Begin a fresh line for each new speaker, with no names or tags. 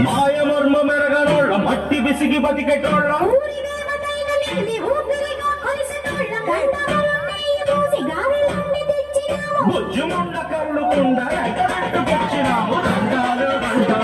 మాయమర్మ మెరగనోళ్ళ మట్టి బిసిగి బతికెటోళ్ళ బుజ్జుముండ కళ్ళు కుండ ఎగరట్టుకొచ్చినాము దండాలు దండాలు